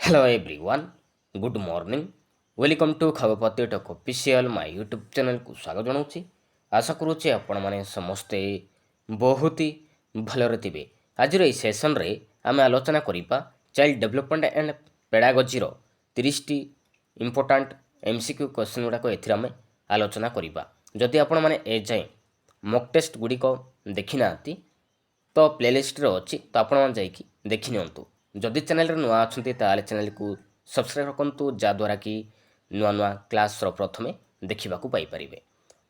Hello everyone, good morning. Welcome to Khabarpati talk official my YouTube ଚ୍ୟାନେଲକୁ ସ୍ୱାଗତ ଜଣାଉଛି। ଆଶା କରୁଛି ଆପଣମାନେ ସମସ୍ତେ ବହୁତ ହି ଭଲରେ ଥିବେ। ଆଜିର ଏହି ସେସନରେ ଆମେ ଆଲୋଚନା କରିବା ଚାଇଲ୍ଡ ଡେଭଲପମେଣ୍ଟ ଆଣ୍ଡ ପେଡାଗୋଜିର 30ଟି ଇମ୍ପୋର୍ଟାଣ୍ଟ MCQ କ୍ୱେଶ୍ଚନ୍ ଗୁଡ଼ାକ ଏଥିରେ ଆମେ ଆଲୋଚନା କରିବା। ଯଦି ଆପଣମାନେ ଏଯାଏଁ ମକ୍ ଟେଷ୍ଟ ଗୁଡ଼ିକ ଦେଖିନାହାନ୍ତି ତ ପ୍ଲେଲିଷ୍ଟରେ ଅଛି, ତ ଆପଣମାନେ ଯାଇକି ଦେଖିନିଅନ୍ତୁ। ଯଦି ଚ୍ୟାନେଲରେ ନୂଆ ଅଛନ୍ତି ତାହେଲେ ଚ୍ୟାନେଲକୁ ସବସ୍କ୍ରାଇବ୍ ରଖନ୍ତୁ, ଯାହାଦ୍ୱାରା କି ନୂଆ ନୂଆ କ୍ଲାସ୍ର ପ୍ରଥମେ ଦେଖିବାକୁ ପାଇପାରିବେ।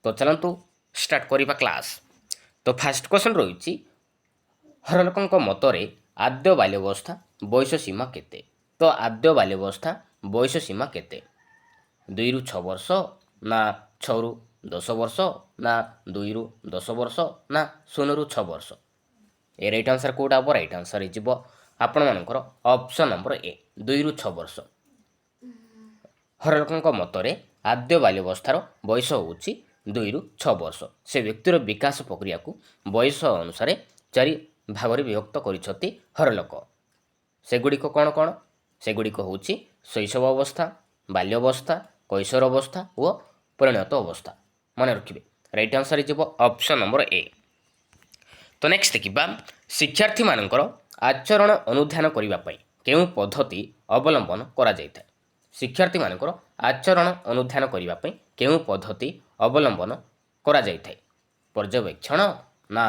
ତ ଚାଲନ୍ତୁ ଷ୍ଟାର୍ଟ କରିବା କ୍ଲାସ୍। ତ ଫାର୍ଷ୍ଟ କ୍ୱେଶ୍ଚନ୍ ରହିଛି, ହରଲୋକଙ୍କ ମତରେ ଆଦ୍ୟ ବାଲ୍ୟାବସ୍ଥା ବୟସ ସୀମା କେତେ? ତ ଆଦ୍ୟ ବାଲ୍ୟାବସ୍ଥା ବୟସ ସୀମା କେତେ? 2ରୁ 6 ବର୍ଷ, ନା 6ରୁ 10 ବର୍ଷ, ନା 2ରୁ 10 ବର୍ଷ, ନା 0ରୁ 6 ବର୍ଷ? ଏ ରାଇଟ୍ ଆନ୍ସର କେଉଁଟା ହେବ? ରାଇଟ୍ ଆନ୍ସର ହେଇଯିବ ଆପଣମାନଙ୍କର ଅପସନ୍ ନମ୍ବର ଏ, 2ରୁ 6 ବର୍ଷ। ହରଲୋକଙ୍କ ମତରେ ଆଦ୍ୟ ବାଲ୍ୟାବସ୍ଥାର ବୟସ ହେଉଛି 2ରୁ 6 ବର୍ଷ। ସେ ବ୍ୟକ୍ତିର ବିକାଶ ପ୍ରକ୍ରିୟାକୁ ବୟସ ଅନୁସାରେ 4 ଭାଗରେ ବିଭକ୍ତ କରିଛନ୍ତି ହରଲୋକ। ସେଗୁଡ଼ିକ କ'ଣ କ'ଣ? ସେଗୁଡ଼ିକ ହେଉଛି ଶୈଶବ ଅବସ୍ଥା, ବାଲ୍ୟାବସ୍ଥା, କୈଶୋର ଅବସ୍ଥା ଓ ପରିଣତ ଅବସ୍ଥା। ମନେ ରଖିବେ, ରାଇଟ୍ ଆନ୍ସର ହେଇଯିବ ଅପସନ୍ ନମ୍ବର ଏ। ତ ନେକ୍ସଟ ଦେଖିବା, ଶିକ୍ଷାର୍ଥୀମାନଙ୍କର ଆଚରଣ ଅନୁଧ୍ୟାନ କରିବା ପାଇଁ କେଉଁ ପଦ୍ଧତି ଅବଲମ୍ବନ କରାଯାଇଥାଏ? ଶିକ୍ଷାର୍ଥୀମାନଙ୍କର ଆଚରଣ ଅନୁଧ୍ୟାନ କରିବା ପାଇଁ କେଉଁ ପଦ୍ଧତି ଅବଲମ୍ବନ କରାଯାଇଥାଏ? ପର୍ଯ୍ୟବେକ୍ଷଣ, ନା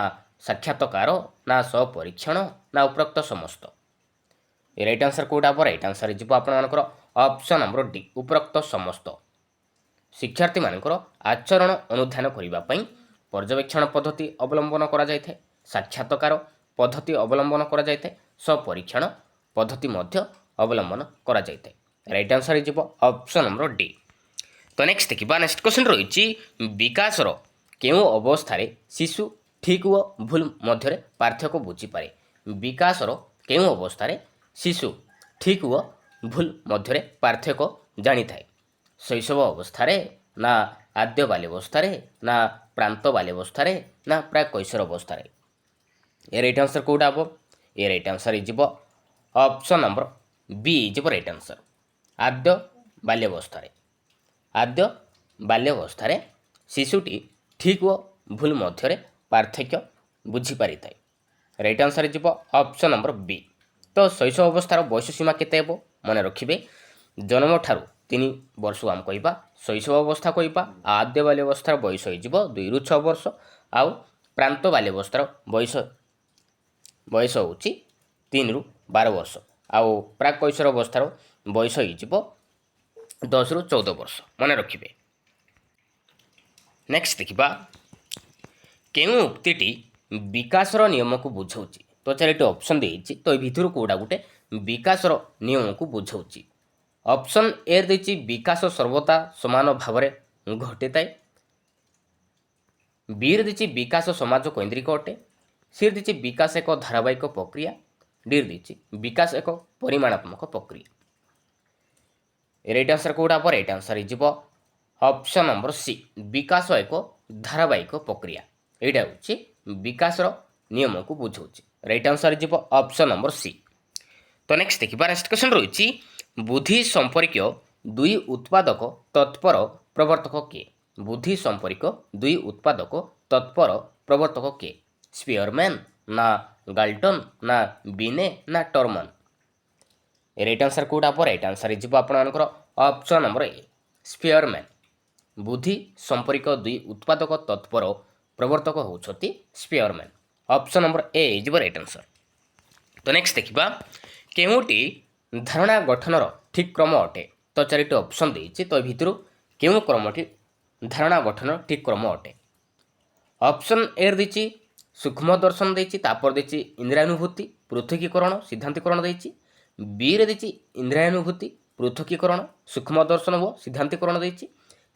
ସାକ୍ଷାତକାର, ନା ସ୍ୱପରୀକ୍ଷଣ, ନା ଉପରୋକ୍ତ ସମସ୍ତ? ଏ ରାଇଟ୍ ଆନ୍ସର କେଉଁଟା ହେବ? ରାଇଟ୍ ଆନ୍ସର ହେଇଯିବ ଆପଣମାନଙ୍କର ଅପସନ୍ ନମ୍ବର ଡି, ଉପରୋକ୍ତ ସମସ୍ତ। ଶିକ୍ଷାର୍ଥୀମାନଙ୍କର ଆଚରଣ ଅନୁଧ୍ୟାନ କରିବା ପାଇଁ ପର୍ଯ୍ୟବେକ୍ଷଣ ପଦ୍ଧତି ଅବଲମ୍ବନ କରାଯାଇଥାଏ, ସାକ୍ଷାତକାର ପଦ୍ଧତି ଅବଲମ୍ବନ କରାଯାଇଥାଏ, ସ୍ୱପରୀକ୍ଷଣ ପଦ୍ଧତି ମଧ୍ୟ ଅବଲମ୍ବନ କରାଯାଇଥାଏ। ରାଇଟ୍ ଆନ୍ସର ହେଇଯିବ ଅପସନ୍ ନମ୍ବର ଡି। ତ ନେକ୍ସଟ ଦେଖିବା, ନେକ୍ସଟ କ୍ୱେଶ୍ଚନ୍ ରହିଛି, ବିକାଶର କେଉଁ ଅବସ୍ଥାରେ ଶିଶୁ ଠିକ୍ ଓ ଭୁଲ ମଧ୍ୟରେ ପାର୍ଥକ୍ୟ ବୁଝିପାରେ? ବିକାଶର କେଉଁ ଅବସ୍ଥାରେ ଶିଶୁ ଠିକ୍ ଓ ଭୁଲ ମଧ୍ୟରେ ପାର୍ଥକ୍ୟ ଜାଣିଥାଏ? ଶୈଶବ ଅବସ୍ଥାରେ, ନା ଆଦ୍ୟ ବାଲ୍ୟାବସ୍ଥାରେ, ନା ପ୍ରାନ୍ତ ବାଲ୍ୟାବସ୍ଥାରେ, ନା ପ୍ରାକ୍ କୈଶୋର ଅବସ୍ଥାରେ? ଏ ରାଇଟ୍ ଆନ୍ସର କେଉଁଟା ହେବ? ଏ ରାଇଟ୍ ଆନ୍ସର ହେଇଯିବ ଅପସନ୍ ନମ୍ବର ବି ହେଇଯିବ ରାଇଟ୍ ଆନ୍ସର, ଆଦ୍ୟ ବାଲ୍ୟାବସ୍ଥାରେ। ଆଦ୍ୟ ବାଲ୍ୟାବସ୍ଥାରେ ଶିଶୁଟି ଠିକ୍ ଓ ଭୁଲ ମଧ୍ୟରେ ପାର୍ଥକ୍ୟ ବୁଝିପାରିଥାଏ। ରାଇଟ୍ ଆନ୍ସର ହେଇଯିବ ଅପସନ୍ ନମ୍ବର ବି। ତ ଶୈଶବ ଅବସ୍ଥାର ବୟସ ସୀମା କେତେ ହେବ? ମନେ ରଖିବେ, ଜନ୍ମଠାରୁ 3 ବର୍ଷକୁ ଆମେ କହିବା ଶୈଶବ ଅବସ୍ଥା କହିବା। ଆଦ୍ୟ ବାଲ୍ୟାବସ୍ଥାର ବୟସ ହେଇଯିବ 2ରୁ 6 ବର୍ଷ। ଆଉ ପ୍ରାନ୍ତ ବାଲ୍ୟାବସ୍ଥାର ବୟସ ହେଉଛି 3ରୁ 12 ବର୍ଷ। ଆଉ ପ୍ରାକ୍ କୈଶୋର ଅବସ୍ଥାର ବୟସ ହେଇଯିବ 10ରୁ 14 ବର୍ଷ। ମନେ ରଖିବେ। ନେକ୍ସଟ ଦେଖିବା, କେଉଁ ଉକ୍ତିଟି ବିକାଶର ନିୟମକୁ ବୁଝାଉଛି? ତ 4ଟି ଅପସନ୍ ଦେଇଛି, ତ ଏ ଭିତରୁ କେଉଁଟା ଗୋଟେ ବିକାଶର ନିୟମକୁ ବୁଝାଉଛି? ଅପସନ୍ ଏ ଦେଇଛି ବିକାଶ ସର୍ବଦା ସମାନ ଭାବରେ ଘଟିଥାଏ। ବିରେ ଦେଇଛି ବିକାଶ ସମାଜ କୈନ୍ଦ୍ରିକ ଅଟେ। ସିରେ ଦେଇଛି ବିକାଶ ଏକ ଧାରାବାହିକ ପ୍ରକ୍ରିୟା। ଡି ଦେଇଛି ବିକାଶ ଏକ ପରିମାଣାତ୍ମକ ପ୍ରକ୍ରିୟା। ରାଇଟ୍ ଆନ୍ସର କେଉଁଟା ହେବ? ରାଇଟ୍ ଆନ୍ସର ହେଇଯିବ ଅପସନ୍ ନମ୍ବର ସି, ବିକାଶ ଏକ ଧାରାବାହିକ ପ୍ରକ୍ରିୟା। ଏଇଟା ହେଉଛି ବିକାଶର ନିୟମକୁ ବୁଝାଉଛି। ରାଇଟ୍ ଆନ୍ସର ହେଇଯିବ ଅପସନ୍ ନମ୍ବର ସି। ତ ନେକ୍ସଟ ଦେଖିବା, ନେକ୍ସଟ କ୍ୱେଶ୍ଚନ୍ ରହିଛି, ବୁଦ୍ଧି ସମ୍ପର୍କୀୟ 2 ଉତ୍ପାଦକ ତତ୍ପର ପ୍ରବର୍ତ୍ତକ କିଏ? ବୁଦ୍ଧି ସମ୍ପର୍କୀୟ 2 ଉତ୍ପାଦକ ତତ୍ପର ପ୍ରବର୍ତ୍ତକ କିଏ? ସ୍ପିୟରମ୍ୟାନ୍, ନା ଗାଲ୍ଟନ୍, ନା ବିନେ, ନା ଟର୍ମନ୍? ରାଇଟ୍ ଆନ୍ସର କେଉଁଟା ହେବ? ରାଇଟ୍ ଆନ୍ସର ହେଇଯିବ ଆପଣମାନଙ୍କର ଅପସନ୍ ନମ୍ବର ଏ, ସ୍ପିୟରମ୍ୟାନ୍। ବୁଦ୍ଧି ସମ୍ପର୍କୀୟ 2 ଉତ୍ପାଦକ ତତ୍ପର ପ୍ରବର୍ତ୍ତକ ହେଉଛନ୍ତି ସ୍ପିୟରମ୍ୟାନ୍। ଅପସନ୍ ନମ୍ବର ଏ ହେଇଯିବ ରାଇଟ୍ ଆନ୍ସର। ତ ନେକ୍ସଟ ଦେଖିବା, କେଉଁଟି ଧାରଣା ଗଠନର ଠିକ୍ କ୍ରମ ଅଟେ? ତ 4ଟି ଅପସନ୍ ଦେଇଛି, ତ ଏ ଭିତରୁ କେଉଁ କ୍ରମଟି ଧାରଣା ଗଠନର ଠିକ୍ କ୍ରମ ଅଟେ? ଅପସନ୍ ଏ ଦେଇଛି ସୂକ୍ଷ୍ମ ଦର୍ଶନ ଦେଇଛି, ତାପରେ ଦେଇଛି ଇନ୍ଦ୍ରିୟାନୁଭୂତି, ପୃଥକୀକରଣ, ସିଦ୍ଧାନ୍ତୀକରଣ ଦେଇଛି। ବିରେ ଦେଇଛି ଇନ୍ଦ୍ରିୟାନୁଭୂତି, ପୃଥକୀକରଣ, ସୂକ୍ଷ୍ମ ଦର୍ଶନ ଓ ସିଦ୍ଧାନ୍ତୀକରଣ ଦେଇଛି।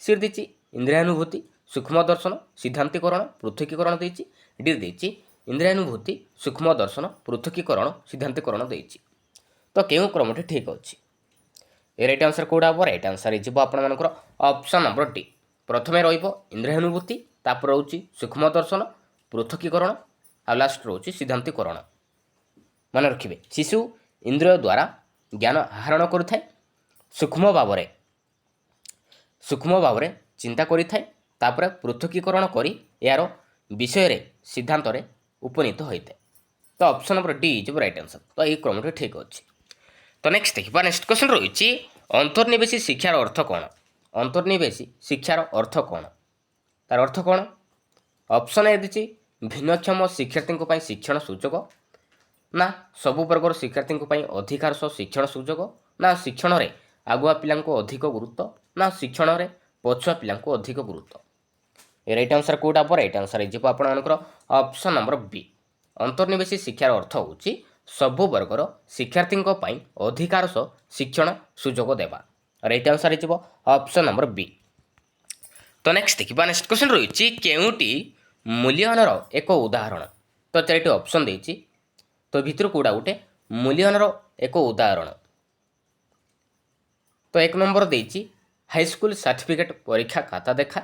ସିରେ ଦେଇଛି ଇନ୍ଦ୍ରିୟାନୁଭୂତି, ସୂକ୍ଷ୍ମ ଦର୍ଶନ, ସିଦ୍ଧାନ୍ତୀକରଣ, ପୃଥକୀକରଣ ଦେଇଛି। ଡି ଦେଇଛି ଇନ୍ଦ୍ରିୟାନୁଭୂତି, ସୂକ୍ଷ୍ମ ଦର୍ଶନ, ପୃଥକୀକରଣ, ସିଦ୍ଧାନ୍ତୀକରଣ ଦେଇଛି। ତ କେଉଁ କ୍ରମଟି ଠିକ୍ ଅଛି? ଏ ରାଇଟ୍ ଆନ୍ସର କେଉଁଟା ହେବ? ରାଇଟ୍ ଆନ୍ସର ହେଇଯିବ ଆପଣମାନଙ୍କର ଅପସନ୍ ନମ୍ବର ଡି। ପ୍ରଥମେ ରହିବ ଇନ୍ଦ୍ରିୟାନୁଭୂତି, ତାପରେ ରହୁଛି ସୂକ୍ଷ୍ମ ଦର୍ଶନ, ପୃଥକୀକରଣ, ଆଉ ଲାଷ୍ଟ ରହୁଛି ସିଦ୍ଧାନ୍ତୀକରଣ। ମନେ ରଖିବେ, ଶିଶୁ ଇନ୍ଦ୍ରିୟ ଦ୍ୱାରା ଜ୍ଞାନ ଆହରଣ କରିଥାଏ, ସୂକ୍ଷ୍ମ ଭାବରେ ଚିନ୍ତା କରିଥାଏ, ତାପରେ ପୃଥକୀକରଣ କରି ଏହାର ବିଷୟରେ ସିଦ୍ଧାନ୍ତରେ ଉପନୀତ ହୋଇଥାଏ। ତ option number D is right answer. ତ ଏହି କ୍ରମଟି ଠିକ୍ ଅଛି। ତ ନେକ୍ସଟ ଦେଖିବା, ନେକ୍ସଟ କ୍ୱେଶ୍ଚନ୍ ରହିଛି ଅନ୍ତର୍ନିବେଶୀ ଶିକ୍ଷାର ଅର୍ଥ କ'ଣ? ଅନ୍ତର୍ନିବେଶୀ ଶିକ୍ଷାର ଅର୍ଥ କ'ଣ? ତାର ଅର୍ଥ କ'ଣ? ଅପସନ୍ ଏ ଦେଇଛି ଭିନ୍ନକ୍ଷମ ଶିକ୍ଷାର୍ଥୀଙ୍କ ପାଇଁ ଶିକ୍ଷଣ ସୁଯୋଗ, ନା ସବୁ ବର୍ଗର ଶିକ୍ଷାର୍ଥୀଙ୍କ ପାଇଁ ଅଧିକାର ସହ ଶିକ୍ଷଣ ସୁଯୋଗ, ନା ଶିକ୍ଷଣରେ ଆଗୁଆ ପିଲାଙ୍କୁ ଅଧିକ ଗୁରୁତ୍ୱ, ନା ଶିକ୍ଷଣରେ ପଛୁଆ ପିଲାଙ୍କୁ ଅଧିକ ଗୁରୁତ୍ୱ। ଏ ରାଇଟ୍ ଆନ୍ସର୍ କେଉଁଟା ହେବ? ରାଇଟ୍ ଆନ୍ସର୍ ହେଇଯିବ ଆପଣଙ୍କର ଅପସନ୍ ନମ୍ବର ବି। ଅନ୍ତର୍ନିବେଶୀ ଶିକ୍ଷାର ଅର୍ଥ ହେଉଛି ସବୁ ବର୍ଗର ଶିକ୍ଷାର୍ଥୀଙ୍କ ପାଇଁ ଅଧିକାର ସହ ଶିକ୍ଷଣ ସୁଯୋଗ ଦେବା। ରାଇଟ୍ ଆନ୍ସର୍ ହେଇଯିବ ଅପସନ୍ ନମ୍ବର ବି। ତ ନେକ୍ସଟ ଦେଖିବା, ନେକ୍ସଟ କ୍ୱେଶ୍ଚନ୍ ରହିଛି କେଉଁଟି ମୂଲ୍ୟାୟନର ଏକ ଉଦାହରଣ? ତ ଚାରିଟି ଅପସନ୍ ଦେଇଛି, ତ ଭିତରୁ କେଉଁଟା ଗୋଟେ ମୂଲ୍ୟାୟନର ଏକ ଉଦାହରଣ? ତ 1 ନମ୍ବର ଦେଇଛି ହାଇସ୍କୁଲ ସାର୍ଟିଫିକେଟ୍ ପରୀକ୍ଷା ଖାତା ଦେଖା,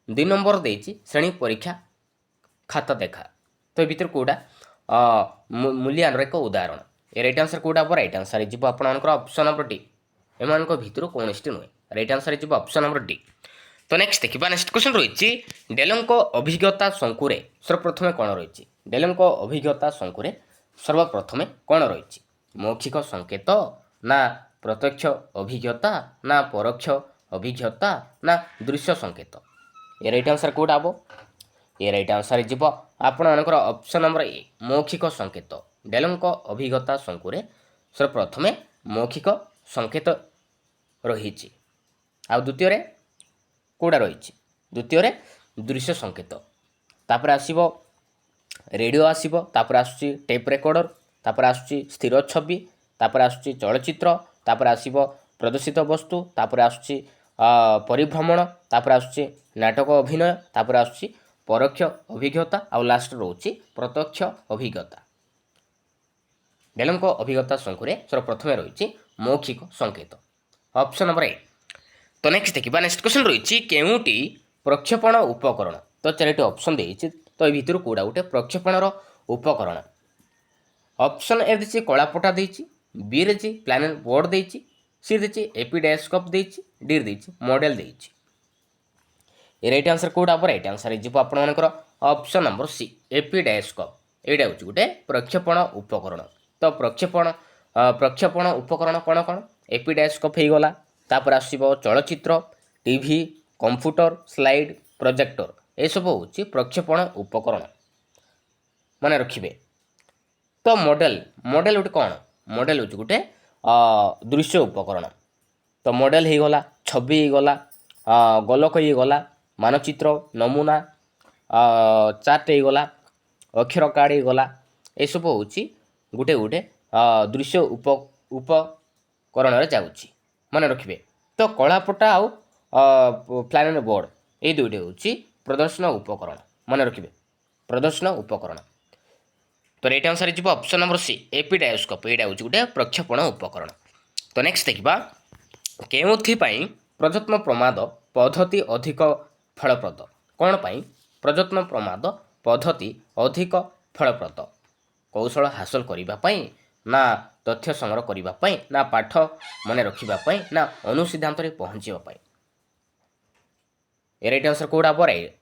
2 ନମ୍ବର ଦେଇଛି ଶ୍ରେଣୀ ପରୀକ୍ଷା ଖାତା ଦେଖା। ତ ଏ ଭିତରୁ କେଉଁଟା ମୂଲ୍ୟାୟନର ଏକ ଉଦାହରଣ? ଏ ରାଇଟ୍ ଆନ୍ସର୍ କେଉଁଟା ହେବ? ରାଇଟ୍ ଆନ୍ସର୍ ହେଇଯିବ ଆପଣଙ୍କର ଅପସନ୍ ନମ୍ବର ଡି। ଏମାନଙ୍କ ଭିତରୁ କୌଣସିଟି ନୁହେଁ। ରାଇଟ୍ ଆନ୍ସର୍ ହେଇଯିବ ଅପସନ୍ ନମ୍ବର ଡି। ତ ନେକ୍ସଟ ଦେଖିବା, ନେକ୍ସଟ କ୍ୱେଶ୍ଚନ୍ ରହିଛି ଡେଲଙ୍କ ଅଭିଜ୍ଞତା ଶଙ୍କୁରେ ସର୍ବପ୍ରଥମେ କ'ଣ ରହିଛି? ଡେଲଙ୍କ ଅଭିଜ୍ଞତା ଶଙ୍କୁରେ ସର୍ବପ୍ରଥମେ କ'ଣ ରହିଛି? ମୌଖିକ ସଂକେତ, ନା ପ୍ରତ୍ୟକ୍ଷ ଅଭିଜ୍ଞତା, ନା ପରୋକ୍ଷ ଅଭିଜ୍ଞତା, ନା ଦୃଶ୍ୟ ସଂକେତ। ଏ ରାଇଟ୍ ଆନ୍ସର୍ କେଉଁଟା ହେବ? ଏ ରାଇଟ୍ ଆନ୍ସର୍ ହେଇଯିବ ଆପଣମାନଙ୍କର ଅପସନ୍ ନମ୍ବର ଏ, ମୌଖିକ ସଂକେତ। ଡେଲଙ୍କ ଅଭିଜ୍ଞତା ଶଙ୍କୁରେ ସର୍ବପ୍ରଥମେ ମୌଖିକ ସଂକେତ ରହିଛି। ଆଉ ଦ୍ୱିତୀୟରେ କେଉଁଟା ରହିଛି? ଦ୍ୱିତୀୟରେ ଦୃଶ୍ୟ ସଂକେତ। ତାପରେ ଆସିବ ରେଡ଼ିଓ ଆସିବ, ତାପରେ ଆସୁଛି ଟେପ୍ ରେକର୍ଡ଼ର, ତାପରେ ଆସୁଛି ସ୍ଥିର ଛବି, ତାପରେ ଆସୁଛି ଚଳଚ୍ଚିତ୍ର, ତାପରେ ଆସିବ ପ୍ରଦର୍ଶିତ ବସ୍ତୁ, ତାପରେ ଆସୁଛି ପରିଭ୍ରମଣ, ତାପରେ ଆସୁଛି ନାଟକ ଅଭିନୟ, ତାପରେ ଆସୁଛି ପରୋକ୍ଷ ଅଭିଜ୍ଞତା, ଆଉ ଲାଷ୍ଟ ରହୁଛି ପ୍ରତ୍ୟକ୍ଷ ଅଭିଜ୍ଞତା। ଡେଲଙ୍କ ଅଭିଜ୍ଞତା ଶଙ୍କୁରେ ସର୍ବପ୍ରଥମେ ରହିଛି ମୌଖିକ ସଂକେତ। Option number A. ତ ନେକ୍ସଟ ଦେଖିବା, ନେକ୍ସଟ କ୍ୱେଶ୍ଚନ୍ ରହିଛି କେଉଁଟି ପ୍ରକ୍ଷେପଣ ଉପକରଣ? ତ ଚାରିଟି ଅପସନ୍ ଦେଇଛି, ତ ଏ ଭିତରୁ କେଉଁଟା ଗୋଟେ ପ୍ରକ୍ଷେପଣର ଉପକରଣ? ଅପସନ୍ ଏ ଦେଇଛି କଳାପଟା ଦେଇଛି, ବି ଦେଇଛି ପ୍ଲାନେଟ୍ ବୋର୍ଡ଼ ଦେଇଛି, ସି ଦେଇଛି ଏପିଡାୟସ୍କୋପ୍ ଦେଇଛି, ଡି ଦେଇଛି ମଡେଲ ଦେଇଛି। ଏ ରାଇଟ୍ ଆନ୍ସର୍ କେଉଁଟା ହେବ? ରାଇଟ୍ ଆନ୍ସର୍ ହେଇଯିବ ଆପଣମାନଙ୍କର ଅପସନ୍ ନମ୍ବର ସି, ଏପିଡାୟସ୍କୋପ୍। ଏଇଟା ହେଉଛି ଗୋଟେ ପ୍ରକ୍ଷେପଣ ଉପକରଣ। ତ ପ୍ରକ୍ଷେପଣ ଉପକରଣ କ'ଣ କ'ଣ? ଏପିଡାୟସ୍କୋପ୍ ହେଇଗଲା, ତାପରେ ଆସିବ ଚଳଚ୍ଚିତ୍ର, ଟିଭି, କମ୍ପ୍ୟୁଟର, ସ୍ଲାଇଡ୍, ପ୍ରୋଜେକ୍ଟର, ଏସବୁ ହେଉଛି ପ୍ରକ୍ଷେପଣ ଉପକରଣ। ମନେ ରଖିବେ। ତ ମଡେଲ ଗୋଟେ କ'ଣ? ମଡେଲ ହେଉଛି ଗୋଟେ ଦୃଶ୍ୟ ଉପକରଣ। ତ ମଡେଲ ହେଇଗଲା, ଛବି ହେଇଗଲା, ଗୋଲକ ହେଇଗଲା, ମାନଚିତ୍ର, ନମୁନା, ଚାର୍ଟ ହେଇଗଲା, ଅକ୍ଷର କାର୍ଡ଼ ହେଇଗଲା, ଏସବୁ ହେଉଛି ଗୋଟେ ଗୋଟେ ଦୃଶ୍ୟ ଉପକରଣରେ ଯାଉଛି। ମନେ ରଖିବେ। ତ କଳାପଟା ଆଉ ପ୍ଲାନେଟ୍ ବୋର୍ଡ଼, ଏଇ ଦୁଇଟି ହେଉଛି ପ୍ରଦର୍ଶନ ଉପକରଣ। ମନେ ରଖିବେ, ପ୍ରଦର୍ଶନ ଉପକରଣ। ତ ରାଇଟ୍ ଆନ୍ସର୍ ହେଇଯିବ ଅପସନ୍ ନମ୍ବର ସି, ଏପିଡାୟସ୍କୋପ୍। ଏଇଟା ହେଉଛି ଗୋଟେ ପ୍ରକ୍ଷେପଣ ଉପକରଣ। ତ ନେକ୍ସଟ ଦେଖିବା, କେଉଁଥିପାଇଁ ପ୍ରଯତ୍ନ ପ୍ରମାଦ ପଦ୍ଧତି ଅଧିକ ଫଳପ୍ରଦ? କ'ଣ ପାଇଁ ପ୍ରଯତ୍ନ ପ୍ରମାଦ ପଦ୍ଧତି ଅଧିକ ଫଳପ୍ରଦ? କୌଶଳ ହାସଲ କରିବା ପାଇଁ, ନା ତଥ୍ୟ ସଂଗ୍ରହ କରିବା ପାଇଁ, ନା ପାଠ ମନେ ରଖିବା ପାଇଁ, ନା ଅନୁସିଦ୍ଧାନ୍ତରେ ପହଞ୍ଚିବା ପାଇଁ? ଏ ରାଇଟ୍ ଆନ୍ସର୍ କେଉଁଟା ହେବ?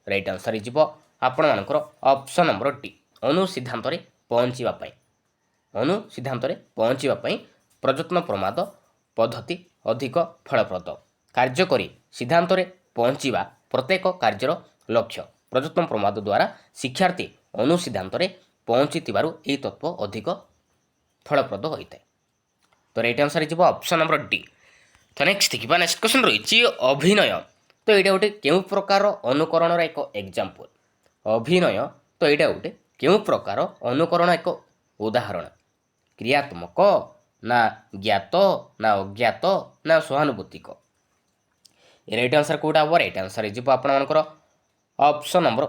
ରାଇଟ୍ ଆନ୍ସର୍ ହେଇଯିବ ଆପଣମାନଙ୍କର ଅପସନ୍ ନମ୍ବର ଡି, ଅନୁସିଦ୍ଧାନ୍ତରେ ପହଞ୍ଚିବା ପାଇଁ। ଅନୁସିଦ୍ଧାନ୍ତରେ ପହଞ୍ଚିବା ପାଇଁ ପ୍ରଯତ୍ନ ପ୍ରମାଦ ପଦ୍ଧତି ଅଧିକ ଫଳପ୍ରଦ। କାର୍ଯ୍ୟ କରି ସିଦ୍ଧାନ୍ତରେ ପହଞ୍ଚିବା ପ୍ରତ୍ୟେକ କାର୍ଯ୍ୟର ଲକ୍ଷ୍ୟ। ପ୍ରଯତ୍ନ ପ୍ରମାଦ ଦ୍ୱାରା ଶିକ୍ଷାର୍ଥୀ ଅନୁସିଦ୍ଧାନ୍ତରେ ପହଞ୍ଚିଥିବାରୁ ଏହି ତତ୍ତ୍ୱ ଅଧିକ ଫଳପ୍ରଦ ହୋଇଥାଏ। ତ ରାଇଟ୍ ଆନ୍ସର୍ ହେଇଯିବ ଅପସନ୍ ନମ୍ବର ଡି। ତ ନେକ୍ସଟ ଦେଖିବା, ନେକ୍ସଟ କ୍ୱେଶ୍ଚନ୍ ରହିଛି ଅଭିନୟ। ତ ଏଇଟା ଗୋଟେ କେଉଁ ପ୍ରକାର ଅନୁକରଣର ଏକ ଏକ୍ଜାମ୍ପଲ୍? ଅଭିନୟ, ତ ଏଇଟା ଗୋଟେ କେଉଁ ପ୍ରକାର ଅନୁକରଣ ଏକ ଉଦାହରଣ? କ୍ରିୟାତ୍ମକ, ନା ଜ୍ଞାତ, ନା ଅଜ୍ଞାତ, ନା ସହାନୁଭୂତିକ? ଏ ରାଇଟ୍ ଆନ୍ସର୍ କେଉଁଟା ହେବ? ରାଇଟ୍ ଆନ୍ସର୍ ହେଇଯିବ ଆପଣମାନଙ୍କର ଅପସନ୍ ନମ୍ବର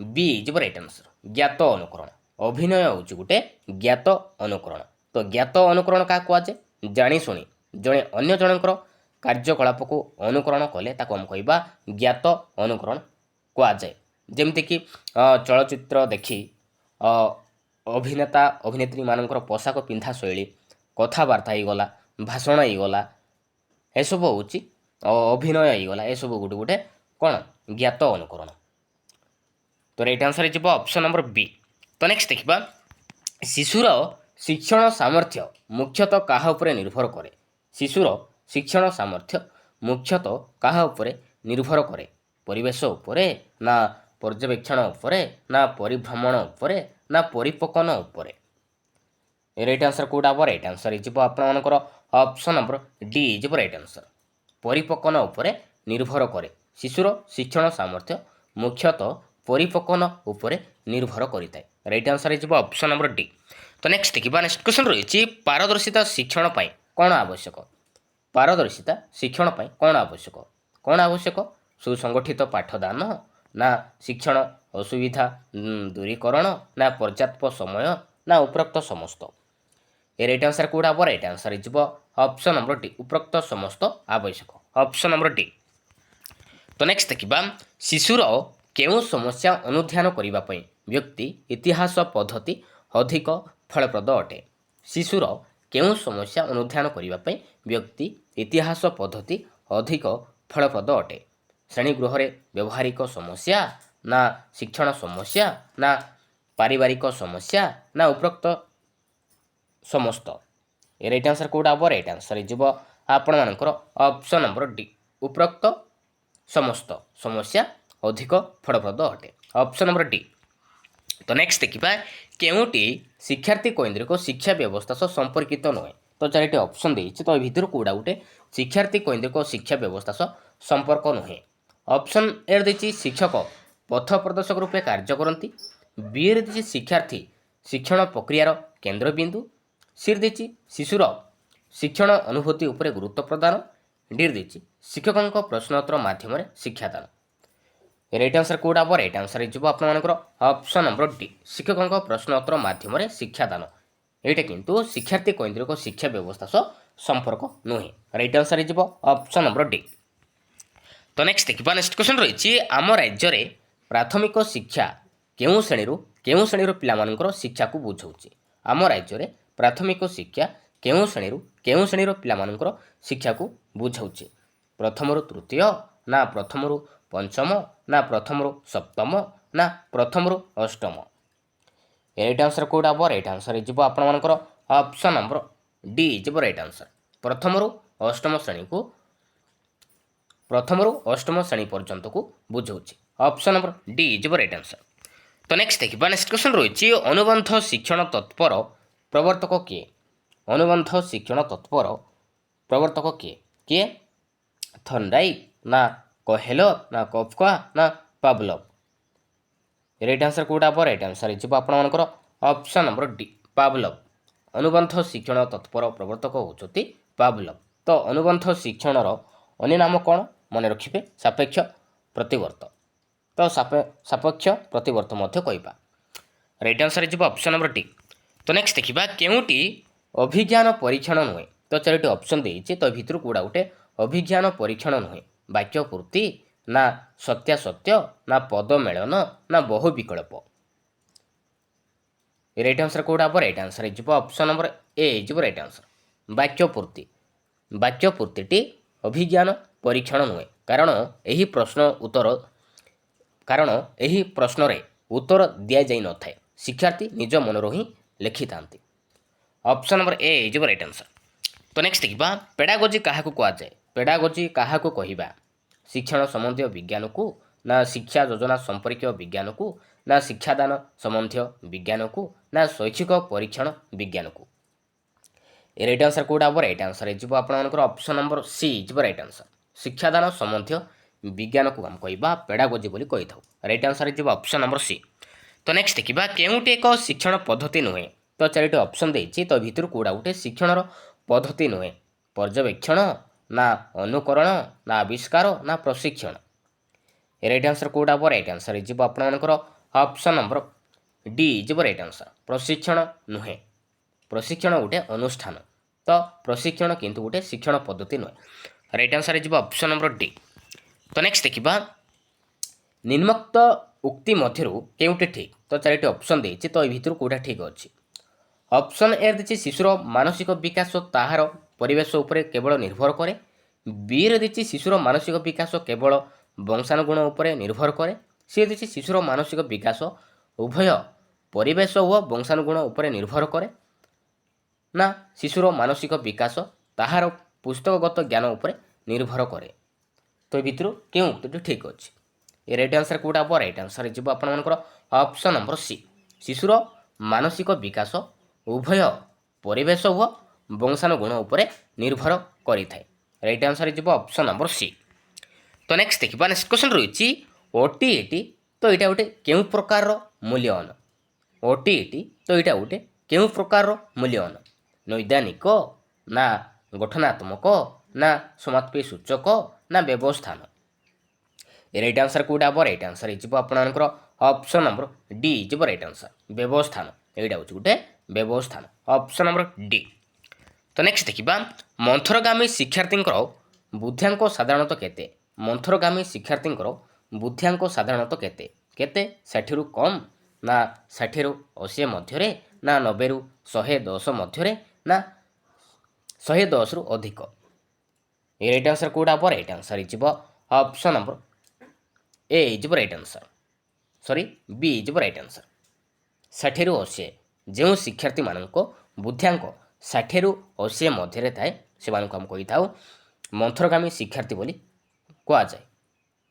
ବି ହେଇଯିବ ରାଇଟ୍ ଆନ୍ସର୍, ଜ୍ଞାତ ଅନୁକରଣ। ଅଭିନୟ ହେଉଛି ଗୋଟେ ଜ୍ଞାତ ଅନୁକରଣ। ତ ଜ୍ଞାତ ଅନୁକରଣ କାହା କୁହାଯାଏ? ଜାଣିଶୁଣି ଜଣେ ଅନ୍ୟ ଜଣଙ୍କର କାର୍ଯ୍ୟକଳାପକୁ ଅନୁକରଣ କଲେ ତାକୁ ଆମେ କହିବା ଜ୍ଞାତ ଅନୁକରଣ କୁହାଯାଏ। ଯେମିତିକି ଚଳଚ୍ଚିତ୍ର ଦେଖି ଅଭିନେତା ଅଭିନେତ୍ରୀମାନଙ୍କର ପୋଷାକ ପିନ୍ଧା ଶୈଳୀ, କଥାବାର୍ତ୍ତା ହେଇଗଲା, ଭାଷଣ ହେଇଗଲା, ଏସବୁ ହେଉଛି ଅଭିନୟ ହେଇଗଲା, ଏସବୁ ଗୋଟେ ଗୋଟେ କ'ଣ ଜ୍ଞାତ ଅନୁକରଣ। ତ ରାଇଟ୍ ଆନ୍ସର ହେଇଯିବ ଅପସନ୍ ନମ୍ବର ବି। ତ ନେକ୍ସଟ ଦେଖିବା ଶିଶୁର ଶିକ୍ଷଣ ସାମର୍ଥ୍ୟ ମୁଖ୍ୟତଃ କାହା ଉପରେ ନିର୍ଭର କରେ? ଶିଶୁର ଶିକ୍ଷଣ ସାମର୍ଥ୍ୟ ମୁଖ୍ୟତଃ କାହା ଉପରେ ନିର୍ଭର କରେ? ପରିବେଶ ଉପରେ, ନା ପର୍ଯ୍ୟବେକ୍ଷଣ ଉପରେ, ନା ପରିଭ୍ରମଣ ଉପରେ, ନା ପରିପକନ ଉପରେ? ରାଇଟ୍ ଆନ୍ସର କେଉଁଟା ହେବ? ରାଇଟ୍ ଆନ୍ସର ହେଇଯିବ ଆପଣମାନଙ୍କର ଅପସନ୍ ନମ୍ବର ଡି ହେଇଯିବ ରାଇଟ୍ ଆନ୍ସର। ପରିପକନ ଉପରେ ନିର୍ଭର କରେ। ଶିଶୁର ଶିକ୍ଷଣ ସାମର୍ଥ୍ୟ ମୁଖ୍ୟତଃ ପରିପକନ ଉପରେ ନିର୍ଭର କରିଥାଏ। ରାଇଟ୍ ଆନ୍ସର ହେଇଯିବ ଅପସନ୍ ନମ୍ବର ଡି। ତ ନେକ୍ସଟ ଦେଖିବା ନେକ୍ସଟ କ୍ୱେଶ୍ଚନ୍ ରହିଛି ପାରଦର୍ଶିତା ଶିକ୍ଷଣ ପାଇଁ କ'ଣ ଆବଶ୍ୟକ? ପାରଦର୍ଶିତା ଶିକ୍ଷଣ ପାଇଁ କ'ଣ ଆବଶ୍ୟକ? କ'ଣ ଆବଶ୍ୟକ? ସୁସଂଗଠିତ ପାଠଦାନ, ନା ଶିକ୍ଷଣ ଅସୁବିଧା ଦୂରୀକରଣ, ନା ପର୍ଯ୍ୟାପ୍ତ ସମୟ, ନା ଉପରୋକ୍ତ ସମସ୍ତ? ଏ ରାଇଟ୍ ଆନ୍ସର କେଉଁଟା ହେବ? ରାଇଟ୍ ଆନ୍ସର ହେଇଯିବ ଅପସନ୍ ନମ୍ବର ଡି, ଉପରୋକ୍ତ ସମସ୍ତ ଆବଶ୍ୟକ। Option number D. ତ ନେକ୍ସଟ ଦେଖିବା ଶିଶୁର କେଉଁ ସମସ୍ୟା ଅନୁଧ୍ୟାନ କରିବା ପାଇଁ ବ୍ୟକ୍ତି ଇତିହାସ ପଦ୍ଧତି ଅଧିକ ଫଳପ୍ରଦ ଅଟେ? ଶିଶୁର କେଉଁ ସମସ୍ୟା ଅନୁଧ୍ୟାନ କରିବା ପାଇଁ ବ୍ୟକ୍ତି ଇତିହାସ ପଦ୍ଧତି ଅଧିକ ଫଳପ୍ରଦ ଅଟେ? ଶ୍ରେଣୀଗୃହରେ ବ୍ୟବହାରିକ ସମସ୍ୟା, ନା ଶିକ୍ଷଣ ସମସ୍ୟା, ନା ପାରିବାରିକ ସମସ୍ୟା, ନା ଉପରୋକ୍ତ ସମସ୍ତ? ଏ ରାଇଟ୍ ଆନ୍ସର କେଉଁଟା ହେବ? ରାଇଟ୍ ଆନ୍ସର ହେଇଯିବ ଆପଣମାନଙ୍କର ଅପସନ୍ ନମ୍ବର ଡି, ଉପରୋକ୍ତ ସମସ୍ତ ସମସ୍ୟା ଅଧିକ ଫଳପ୍ରଦ ଅଟେ। Option number D. ତ ନେକ୍ସଟ ଦେଖିବା କେଉଁଟି ଶିକ୍ଷାର୍ଥୀ କୈନ୍ଦ୍ରିକ ଶିକ୍ଷା ବ୍ୟବସ୍ଥା ସହ ସମ୍ପର୍କିତ ନୁହେଁ? ତ ଚାରିଟି ଅପସନ୍ ଦେଇଛି, ତ ଏ ଭିତରୁ କେଉଁଟା ଗୋଟେ ଶିକ୍ଷାର୍ଥୀ କୈନ୍ଦ୍ରିକ ଶିକ୍ଷା ବ୍ୟବସ୍ଥା ସହ ସମ୍ପର୍କ ନୁହେଁ? ଅପସନ୍ ଏ ଦେଇଛି ଶିକ୍ଷକ ପଥ ପ୍ରଦର୍ଶକ ରୂପେ କାର୍ଯ୍ୟ କରନ୍ତି, ବିରେ ଦେଇଛି ଶିକ୍ଷାର୍ଥୀ ଶିକ୍ଷଣ ପ୍ରକ୍ରିୟାର କେନ୍ଦ୍ରବିନ୍ଦୁ, ସିରେ ଦେଇଛି ଶିଶୁର ଶିକ୍ଷଣ ଅନୁଭୂତି ଉପରେ ଗୁରୁତ୍ୱ ପ୍ରଦାନ, ଡିରେ ଦେଇଛି ଶିକ୍ଷକଙ୍କ ପ୍ରଶ୍ନୋତ୍ତର ମାଧ୍ୟମରେ ଶିକ୍ଷାଦାନ। ରାଇଟ୍ ଆନ୍ସର କେଉଁଟା ହେବ? ରାଇଟ୍ ଆନ୍ସର ହେଇଯିବ ଆପଣମାନଙ୍କର ଅପସନ୍ ନମ୍ବର ଡି, ଶିକ୍ଷକଙ୍କ ପ୍ରଶ୍ନୋତ୍ତର ମାଧ୍ୟମରେ ଶିକ୍ଷାଦାନ। ଏଇଟା କିନ୍ତୁ ଶିକ୍ଷାର୍ଥୀ କୈନ୍ଦ୍ରିକ ଶିକ୍ଷା ବ୍ୟବସ୍ଥା ସହ ସମ୍ପର୍କ ନୁହେଁ। ରାଇଟ୍ ଆନ୍ସର ହେଇଯିବ ଅପସନ୍ ନମ୍ବର ଡି। ତ ନେକ୍ସଟ ଦେଖିବା ନେକ୍ସଟ କ୍ୱେଶ୍ଚନ୍ ରହିଛି ଆମ ରାଜ୍ୟରେ ପ୍ରାଥମିକ ଶିକ୍ଷା କେଉଁ ଶ୍ରେଣୀରୁ ପିଲାମାନଙ୍କର ଶିକ୍ଷାକୁ ବୁଝାଉଛି? ଆମ ରାଜ୍ୟରେ ପ୍ରାଥମିକ ଶିକ୍ଷା କେଉଁ ଶ୍ରେଣୀର ପିଲାମାନଙ୍କର ଶିକ୍ଷାକୁ ବୁଝାଉଛି? ପ୍ରଥମରୁ ତୃତୀୟ, ନା ପ୍ରଥମରୁ ପଞ୍ଚମ, ନା ପ୍ରଥମରୁ ସପ୍ତମ, ନା ପ୍ରଥମରୁ ଅଷ୍ଟମ? ରାଇଟ୍ ଆନ୍ସର କେଉଁଟା ହେବ? ରାଇଟ୍ ଆନ୍ସର ହେଇଯିବ ଆପଣମାନଙ୍କର ଅପସନ୍ ନମ୍ବର ଡି ହେଇଯିବ ରାଇଟ୍ ଆନ୍ସର। ପ୍ରଥମରୁ ଅଷ୍ଟମ ଶ୍ରେଣୀ ପର୍ଯ୍ୟନ୍ତକୁ ବୁଝାଉଛି। ଅପସନ୍ ନମ୍ବର ଡି ହେଇଯିବ ରାଇଟ୍ ଆନ୍ସର। ତ ନେକ୍ସଟ ଦେଖିବା ନେକ୍ସଟ କ୍ୱେଶ୍ଚନ୍ ରହିଛି ଅନୁବନ୍ଧ ଶିକ୍ଷଣ ତତ୍ପର ପ୍ରବର୍ତ୍ତକ କିଏ? ଅନୁବନ୍ଧ ଶିକ୍ଷଣ ତତ୍ପର ପ୍ରବର୍ତ୍ତକ କିଏ? କିଏ? ଥର୍ନଡାଇକ୍, ନା କହେଲର, ନା କଫକା, ନା ପାଭଲଭ? ରାଇଟ୍ ଆନ୍ସର କେଉଁଟା ହେବ? ରାଇଟ୍ ଆନ୍ସର ହେଇଯିବ ଆପଣମାନଙ୍କର ଅପସନ୍ ନମ୍ବର ଡି, ପାଭଲଭ। ଅନୁବନ୍ଧ ଶିକ୍ଷଣ ତତ୍ପର ପ୍ରବର୍ତ୍ତକ ହେଉଛନ୍ତି ପାଭଲଭ। ତ ଅନୁବନ୍ଧ ଶିକ୍ଷଣର ଅନ୍ୟ ନାମ କ'ଣ? ମନେ ରଖିବେ ସାପେକ୍ଷ ପ୍ରତିବର୍ତ୍ତ। ତ ସାପେକ୍ଷ ପ୍ରତିବର୍ତ୍ତ ମଧ୍ୟ କହିବା। ରାଇଟ୍ ଆନ୍ସର ହେଇଯିବ ଅପସନ୍ ନମ୍ବର ଡି। ତ ନେକ୍ସଟ ଦେଖିବା କେଉଁଟି ଅଭିଜ୍ଞାନ ପରୀକ୍ଷଣ ନୁହେଁ? ତ ଚାରିଟି ଅପସନ୍ ଦେଇଛି, ତ ଭିତରୁ କେଉଁଟା ଗୋଟେ ଅଭିଜ୍ଞାନ ପରୀକ୍ଷଣ ନୁହେଁ? ବାକ୍ୟ ପୂର୍ତ୍ତି, ନା ସତ୍ୟାସତ୍ୟ, ନା ପଦ ମେଳନ, ନା ବହୁ ବିକଳ୍ପ? ରାଇଟ୍ ଆନ୍ସର କେଉଁଟା ହେବ? ରାଇଟ୍ ଆନ୍ସର ହେଇଯିବ ଅପସନ୍ ନମ୍ବର ଏ ହେଇଯିବ ରାଇଟ୍ ଆନ୍ସର। ବାକ୍ୟ ପୂର୍ତ୍ତି। ବାକ୍ୟ ପୂର୍ତ୍ତିଟି ଅଭିଜ୍ଞାନ ପରୀକ୍ଷଣ ନୁହେଁ, କାରଣ ଏହି ପ୍ରଶ୍ନରେ ଉତ୍ତର ଦିଆଯାଇନଥାଏ। ଶିକ୍ଷାର୍ଥୀ ନିଜ ମନରୁ ହିଁ ଲେଖିଥାନ୍ତି। ଅପସନ୍ ନମ୍ବର ଏ ହେଇଯିବ ରାଇଟ୍ ଆନ୍ସର। ତ ନେକ୍ସଟ ଦେଖିବା ପେଡାଗୋଜି କାହାକୁ କୁହାଯାଏ? ପେଡାଗୋଜି କାହାକୁ କହିବା? ଶିକ୍ଷଣ ସମ୍ବନ୍ଧୀୟ ବିଜ୍ଞାନକୁ, ନା ଶିକ୍ଷା ଯୋଜନା ସମ୍ପର୍କୀୟ ବିଜ୍ଞାନକୁ, ନା ଶିକ୍ଷାଦାନ ସମ୍ବନ୍ଧୀୟ ବିଜ୍ଞାନକୁ, ନା ଶୈକ୍ଷିକ ପରୀକ୍ଷଣ ବିଜ୍ଞାନକୁ? ଏ ରାଇଟ୍ ଆନ୍ସର କେଉଁଟା ହେବ? ରାଇଟ୍ ଆନ୍ସର ହେଇଯିବ ଆପଣମାନଙ୍କର ଅପସନ୍ ନମ୍ବର ସି ହେଇଯିବ ରାଇଟ୍ ଆନ୍ସର। ଶିକ୍ଷାଦାନ ସମ୍ବନ୍ଧୀୟ ବିଜ୍ଞାନକୁ ଆମେ କହିବା ପେଡାଗୋଜି ବୋଲି କହିଥାଉ। ରାଇଟ୍ ଆନ୍ସର ହେଇଯିବ ଅପସନ୍ ନମ୍ବର ସି। ତ ନେକ୍ସଟ ଦେଖିବା କେଉଁଟି ଏକ ଶିକ୍ଷଣ ପଦ୍ଧତି ନୁହେଁ? ତ ଚାରିଟି ଅପସନ୍ ଦେଇଛି, ତ ଭିତରୁ କେଉଁଟା ଗୋଟେ ଶିକ୍ଷଣର ପଦ୍ଧତି ନୁହେଁ? ପର୍ଯ୍ୟବେକ୍ଷଣ, ନା ଅନୁକରଣ, ନା ଆବିଷ୍କାର, ନା ପ୍ରଶିକ୍ଷଣ? ରାଇଟ୍ ଆନ୍ସର କେଉଁଟା ହେବ? ରାଇଟ୍ ଆନ୍ସର ହେଇଯିବ ଆପଣମାନଙ୍କର ଅପସନ୍ ନମ୍ବର ଡି ହେଇଯିବ ରାଇଟ୍ ଆନ୍ସର। ପ୍ରଶିକ୍ଷଣ ନୁହେଁ। ପ୍ରଶିକ୍ଷଣ ଗୋଟେ ଅନୁଷ୍ଠାନ, ତ ପ୍ରଶିକ୍ଷଣ କିନ୍ତୁ ଗୋଟେ ଶିକ୍ଷଣ ପଦ୍ଧତି ନୁହେଁ। ରାଇଟ୍ ଆନ୍ସର ହେଇଯିବ ଅପସନ୍ ନମ୍ବର ଡି। ତ ନେକ୍ସଟ ଦେଖିବା ନିମ୍ନୋକ୍ତ ଉକ୍ତି ମଧ୍ୟରୁ କେଉଁଟି ଠିକ୍? ତ ଚାରିଟି ଅପସନ୍ ଦେଇଛି, ତ ଏ ଭିତରୁ କେଉଁଟା ଠିକ୍ ଅଛି? ଅପସନ୍ ଏ ଦେଇଛି ଶିଶୁର ମାନସିକ ବିକାଶ ତାହାର ପରିବେଶ ଉପରେ କେବଳ ନିର୍ଭର କରେ। ବିରେ ଦେଇଛି ଶିଶୁର ମାନସିକ ବିକାଶ କେବଳ ବଂଶାନୁଗୁଣ ଉପରେ ନିର୍ଭର କରେ। ସି ଦେଇଛି ଶିଶୁର ମାନସିକ ବିକାଶ ଉଭୟ ପରିବେଶ ଓ ବଂଶାନୁଗୁଣ ଉପରେ ନିର୍ଭର କରେ। ନା ଶିଶୁର ମାନସିକ ବିକାଶ ତାହାର ପୁସ୍ତକଗତ ଜ୍ଞାନ ଉପରେ ନିର୍ଭର କରେ। ତ ଏ ଭିତରୁ କେଉଁ ଉକ୍ତିଟି ଠିକ୍ ଅଛି? ଏ ରାଇଟ୍ ଆନ୍ସର କେଉଁଟା ହେବ? ରାଇଟ୍ ଆନ୍ସର ଯିବ ଆପଣମାନଙ୍କର ଅପସନ୍ ନମ୍ବର ସି। ଶିଶୁର ମାନସିକ ବିକାଶ ଉଭୟ ପରିବେଶ ଓ ବଂଶାନୁଗୁଣ ଉପରେ ନିର୍ଭର କରିଥାଏ। ରାଇଟ୍ ଆନ୍ସର ଯିବ ଅପସନ୍ ନମ୍ବର ସି। ତ ନେକ୍ସଟ ଦେଖିବା, ନେକ୍ସଟ କ୍ୱେଶ୍ଚନ୍ ରହିଛି ଓଟିଇଟି। ତ ଏଇଟା ଗୋଟେ କେଉଁ ପ୍ରକାରର ମୂଲ୍ୟାୟନ? ଓଟିଇଟି ତ ଏଇଟା ଗୋଟେ କେଉଁ ପ୍ରକାରର ମୂଲ୍ୟାୟନ? ନୈଦାନିକ, ନା ଗଠନାତ୍ମକ, ନା ସମାପ୍ତି ସୂଚକ, ନା ବ୍ୟବସ୍ଥାନ? ରାଇଟ୍ ଆନ୍ସର କେଉଁଟା ହେବ? ରାଇଟ୍ ଆନ୍ସର ହେଇଯିବ ଆପଣଙ୍କର ଅପସନ୍ ନମ୍ବର ଡି ଯିବ ରାଇଟ୍ ଆନ୍ସର, ବ୍ୟବସ୍ଥାନ। ଏଇଟା ହେଉଛି ଗୋଟେ ବ୍ୟବସ୍ଥାନ, ଅପସନ୍ ନମ୍ବର ଡି। ତ ନେକ୍ସଟ ଦେଖିବା, ମନ୍ଥରଗାମୀ ଶିକ୍ଷାର୍ଥୀଙ୍କର ବୁଦ୍ଧ୍ୟାଙ୍କ ସାଧାରଣତଃ କେତେ? ମନ୍ଥରଗାମୀ ଶିକ୍ଷାର୍ଥୀଙ୍କର ବୁଦ୍ଧ୍ୟାଙ୍କ ସାଧାରଣତଃ କେତେ? କେତେ? 60ରୁ କମ୍, ନା 60ରୁ 80 ମଧ୍ୟରେ, ନା 90ରୁ 110 ମଧ୍ୟରେ, ନା 110ରୁ ଅଧିକ? ଏ ରାଇଟ୍ ଆନ୍ସର କେଉଁଟା ହେବ? ରାଇଟ୍ ଆନ୍ସର ହେଇଯିବ ଅପସନ୍ ନମ୍ବର ଏ ହେଇଯିବ ରାଇଟ୍ ଆନ୍ସର, ସରି ବି ହେଇଯିବ ରାଇଟ୍ ଆନ୍ସର। 60ରୁ 80 ଯେଉଁ ଶିକ୍ଷାର୍ଥୀମାନଙ୍କ ବୁଦ୍ଧ୍ୟାଙ୍କ 60ରୁ 80 ମଧ୍ୟରେ ଥାଏ ସେମାନଙ୍କୁ ଆମେ କହିଥାଉ ମନ୍ଥରଗାମୀ ଶିକ୍ଷାର୍ଥୀ ବୋଲି କୁହାଯାଏ।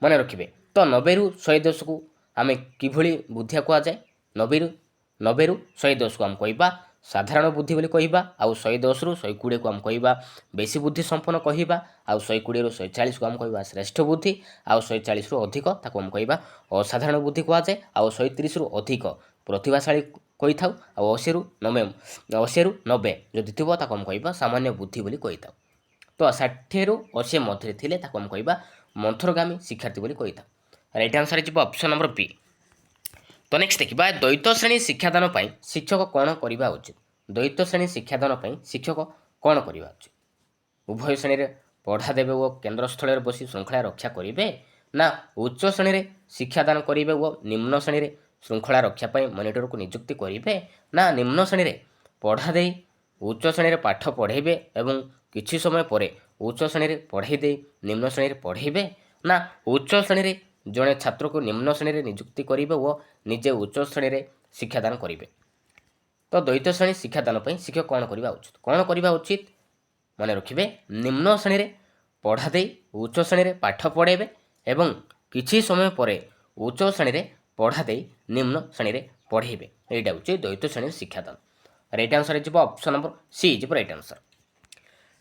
ମନେ ରଖିବେ। ତ 90ରୁ 110କୁ ଆମେ କିଭଳି ବୁଦ୍ଧିଆ କୁହାଯାଏ? 90ରୁ 110କୁ ଆମେ କହିବା ସାଧାରଣ ବୁଦ୍ଧି ବୋଲି କହିବା, ଆଉ 110ରୁ 120କୁ ଆମେ କହିବା ବେଶୀ ବୁଦ୍ଧି ସମ୍ପନ୍ନ କହିବା, ଆଉ 120ରୁ 140କୁ ଆମେ କହିବା ଶ୍ରେଷ୍ଠ ବୁଦ୍ଧି, ଆଉ 140ରୁ ଅଧିକ ତାକୁ ଆମେ କହିବା ଅସାଧାରଣ ବୁଦ୍ଧି କୁହାଯାଏ, ଆଉ 130ରୁ ଅଧିକ ପ୍ରତିଭାଶାଳୀ କହିଥାଉ, ଆଉ 80ରୁ 90 ଯଦି ଥିବ ତାକୁ ଆମେ କହିବା ସାମାନ୍ୟ ବୁଦ୍ଧି ବୋଲି କହିଥାଉ। ତ 60ରୁ 80 ମଧ୍ୟରେ ଥିଲେ ତାକୁ ଆମେ କହିବା ମନ୍ଥରଗାମୀ ଶିକ୍ଷାର୍ଥୀ ବୋଲି କହିଥାଉ। ରାଇଟ୍ ଆନ୍ସର ଯିବ ଅପସନ୍ ନମ୍ବର ବି। ତ ନେକ୍ସଟ ଦେଖିବା, ଦ୍ୱୈତ ଶ୍ରେଣୀ ଶିକ୍ଷାଦାନ ପାଇଁ ଶିକ୍ଷକ କ'ଣ କରିବା ଉଚିତ? ଦ୍ୱୈତ ଶ୍ରେଣୀ ଶିକ୍ଷାଦାନ ପାଇଁ ଶିକ୍ଷକ କ'ଣ କରିବା ଉଚିତ? ଉଭୟ ଶ୍ରେଣୀରେ ପଢ଼ା ଦେବେ ଓ କେନ୍ଦ୍ରସ୍ଥଳରେ ବସି ଶୃଙ୍ଖଳା ରକ୍ଷା କରିବେ, ନା ଉଚ୍ଚ ଶ୍ରେଣୀରେ ଶିକ୍ଷାଦାନ କରିବେ ଓ ନିମ୍ନ ଶ୍ରେଣୀରେ ଶୃଙ୍ଖଳା ରକ୍ଷା ପାଇଁ ମନିଟରକୁ ନିଯୁକ୍ତି କରିବେ, ନା ନିମ୍ନ ଶ୍ରେଣୀରେ ପଢ଼ା ଦେଇ ଉଚ୍ଚ ଶ୍ରେଣୀରେ ପାଠ ପଢ଼ାଇବେ ଏବଂ କିଛି ସମୟ ପରେ ଉଚ୍ଚ ଶ୍ରେଣୀରେ ପଢ଼ାଇ ଦେଇ ନିମ୍ନ ଶ୍ରେଣୀରେ ପଢ଼ାଇବେ, ନା ଉଚ୍ଚ ଶ୍ରେଣୀରେ ଜଣେ ଛାତ୍ରକୁ ନିମ୍ନ ଶ୍ରେଣୀରେ ନିଯୁକ୍ତି କରିବେ ଓ ନିଜେ ଉଚ୍ଚ ଶ୍ରେଣୀରେ ଶିକ୍ଷାଦାନ କରିବେ? ତ ଦ୍ୱୈତ ଶ୍ରେଣୀ ଶିକ୍ଷାଦାନ ପାଇଁ ଶିକ୍ଷକ କ'ଣ କରିବା ଉଚିତ? କ'ଣ କରିବା ଉଚିତ? ମନେ ରଖିବେ, ନିମ୍ନ ଶ୍ରେଣୀରେ ପଢ଼ା ଦେଇ ଉଚ୍ଚ ଶ୍ରେଣୀରେ ପାଠ ପଢ଼ାଇବେ ଏବଂ କିଛି ସମୟ ପରେ ଉଚ୍ଚ ଶ୍ରେଣୀରେ ପଢ଼ା ଦେଇ ନିମ୍ନ ଶ୍ରେଣୀରେ ପଢ଼ାଇବେ। ଏଇଟା ହେଉଛି ଦ୍ୱୈତ ଶ୍ରେଣୀର ଶିକ୍ଷାଦାନ। ରାଇଟ୍ ଆନ୍ସର ଯିବ ଅପସନ୍ ନମ୍ବର ସି ଯିବ ରାଇଟ୍ ଆନ୍ସର।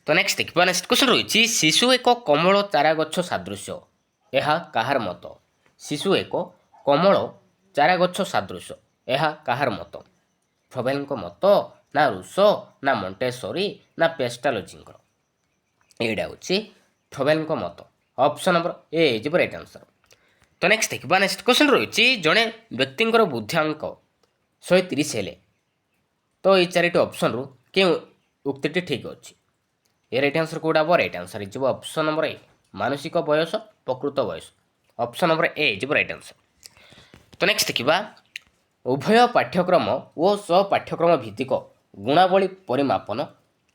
ତ ନେକ୍ସଟ ଦେଖିବା, ନେକ୍ସଟ କ୍ୱେଶ୍ଚନ୍ ରହିଛି, ଶିଶୁ ଏକ କମଳ ଚାରାଗଛ ସାଦୃଶ୍ୟ, ଏହା କାହାର ମତ? ଶିଶୁ ଏକ କମଳ ଚାରାଗଛ ସାଦୃଶ୍ୟ, ଏହା କାହାର ମତ? ଫ୍ରବେଲଙ୍କ ମତ, ନା ରୁସୋ, ନା ମଣ୍ଟେସୋରି, ନା ପେଷ୍ଟାଲୋଜିଙ୍କର? ଏଇଟା ହେଉଛି ଫ୍ରବେଲଙ୍କ ମତ, ଅପସନ୍ ନମ୍ବର ଏ ଯିବ ରାଇଟ୍ ଆନ୍ସର। ତ ନେକ୍ସଟ ଦେଖିବା, ନେକ୍ସଟ କ୍ୱେଶ୍ଚନ୍ ରହିଛି, ଜଣେ ବ୍ୟକ୍ତିଙ୍କର ବୁଦ୍ଧ୍ୟାଙ୍କ 130 ହେଲେ ତ ଏଇ ଚାରିଟି ଅପସନ୍ରୁ କେଉଁ ଉକ୍ତିଟି ଠିକ୍ ଅଛି? ଏ ରାଇଟ୍ ଆନ୍ସର କେଉଁଟା ହେବ? ରାଇଟ୍ ଆନ୍ସର ହେଇଯିବ ଅପସନ୍ ନମ୍ବର ଏ, ମାନସିକ ବୟସ ପ୍ରକୃତ ବୟସ, ଅପସନ୍ ନମ୍ବର ଏ ଯିବ ରାଇଟ୍ ଆନ୍ସର। ତ ନେକ୍ସଟ ଦେଖିବା, ଉଭୟ ପାଠ୍ୟକ୍ରମ ଓ ସ୍ୱପାଠ୍ୟକ୍ରମ ଭିତ୍ତିକ ଗୁଣାବଳୀ ପରିମାପନ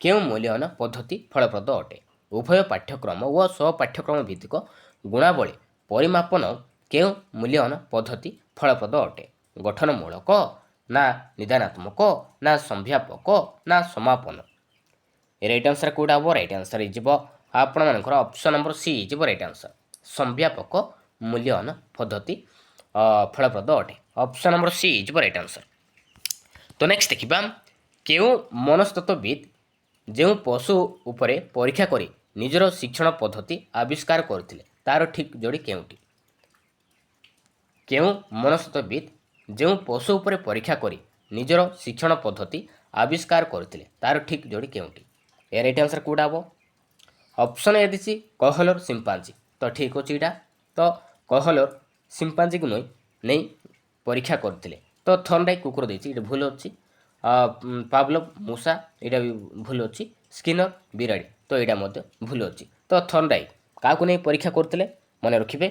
କେଉଁ ମୂଲ୍ୟାୟନ ପଦ୍ଧତି ଫଳପ୍ରଦ ଅଟେ? ଉଭୟ ପାଠ୍ୟକ୍ରମ ଓ ସ୍ୱପାଠ୍ୟକ୍ରମ ଭିତ୍ତିକ ଗୁଣାବଳୀ ପରିମାପନ କେଉଁ ମୂଲ୍ୟାୟନ ପଦ୍ଧତି ଫଳପ୍ରଦ ଅଟେ? ଗଠନମୂଳକ, ନା ନିଦାନାତ୍ମକ, ନା ସମ୍ଭାପକ, ନା ସମାପନ? ରାଇଟ୍ ଆନ୍ସର କେଉଁଟା ହେବ? ରାଇଟ୍ ଆନ୍ସର ହେଇଯିବ ଆପଣମାନଙ୍କର ଅପସନ୍ ନମ୍ବର ସି ହେଇଯିବ ରାଇଟ୍ ଆନ୍ସର, ସମ୍ଭାପକ ମୂଲ୍ୟାୟନ ପଦ୍ଧତି ଫଳପ୍ରଦ ଅଟେ, ଅପସନ୍ ନମ୍ବର ସି ହେଇଯିବ ରାଇଟ୍ ଆନ୍ସର। ତ ନେକ୍ସଟ ଦେଖିବା, କେଉଁ ମନସ୍ତତ୍ତ୍ୱବିତ୍ ଯେଉଁ ପଶୁ ଉପରେ ପରୀକ୍ଷା କରି ନିଜର ଶିକ୍ଷଣ ପଦ୍ଧତି ଆବିଷ୍କାର କରିଥିଲେ ତାର ଠିକ୍ ଯୋଡ଼ି କେଉଁଟି? କେଉଁ ମନସ୍ତତ୍ତ୍ୱବିତ୍ ଯେଉଁ ପଶୁ ଉପରେ ପରୀକ୍ଷା କରି ନିଜର ଶିକ୍ଷଣ ପଦ୍ଧତି ଆବିଷ୍କାର କରିଥିଲେ ତାର ଠିକ୍ ଯୋଡ଼ି କେଉଁଟି? ଏ ରାଇଟ୍ ଆନ୍ସର କେଉଁଟା ହେବ? ଅପସନ୍ ଏ ଦେଇଛି କହଲର ସିମ୍ପାଞ୍ଜି, ତ ଠିକ୍ ଅଛି ଏଇଟା। ତ କହଲର ସିମ୍ପାଞ୍ଜିକୁ ନେଇ ପରୀକ୍ଷା କରିଥିଲେ। ତ ଥର୍ନଡାଇକ୍ କୁକୁର ଦେଇଛି, ଏଇଟା ଭୁଲ ଅଛି। ପାଭଲଭ ମୂଷା, ଏଇଟା ବି ଭୁଲ ଅଛି। ସ୍କିନର ବିରାଡ଼ି, ତ ଏଇଟା ମଧ୍ୟ ଭୁଲ ଅଛି। ତ ଥର୍ନଡାଇକ୍ କାହାକୁ ନେଇ ପରୀକ୍ଷା କରୁଥିଲେ? ମନେ ରଖିବେ,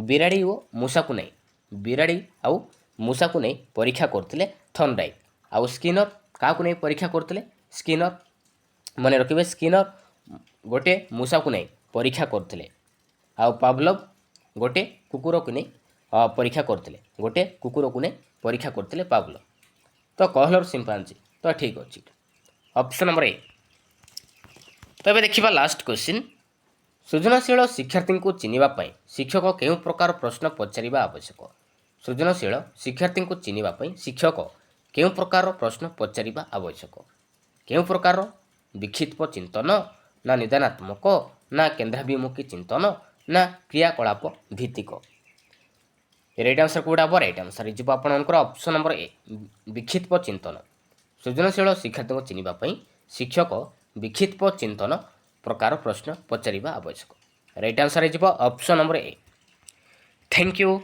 ବିରାଡ଼ି ଓ ମୂଷାକୁ ନେଇ, ବିରାଡ଼ି ଆଉ ମୂଷାକୁ ନେଇ ପରୀକ୍ଷା କରୁଥିଲେ ଥର୍ନଡାଇକ୍। ଆଉ ସ୍କିନର क्या नहीं परीक्षा करते स्किनर मन रखिए स्किनर गोटे मूषा को नहीं परीक्षा करते आउ पावलोव गोटे कुकुर को नहीं परीक्षा करते गोटे कुकुर को नहीं परीक्षा करते पावलोव तो कहलर सिंपांजी तो ठीक अच्छे ऑप्शन नंबर ए। तो ये देखिए लास्ट क्वेश्चन सृजनशील शिक्षार्थी को चिन्हवाई शिक्षक केउं प्रकार प्रश्न पचारिबा आवश्यक सृजनशील शिक्षार्थी को चिन्हवाई शिक्षक केउं प्रकार प्रश्न पचारिबा आवश्यक केउं प्रकार विक्षिप्त चिंतन ना निदानात्मक ना केन्द्राभिमुखी चिंतन ना क्रियाकलाप भित्तिक राइट आंसर कौटा हम राइट आंसर हो आपंकर ऑप्शन नंबर ए विक्षिप्त चिंतन सृजनशील शिक्षार्थी को चिन्हवाई शिक्षक विक्षिप्त चिंतन प्रकार प्रश्न पचारिबा आवश्यक राइट आंसर हो option number A. Thank you.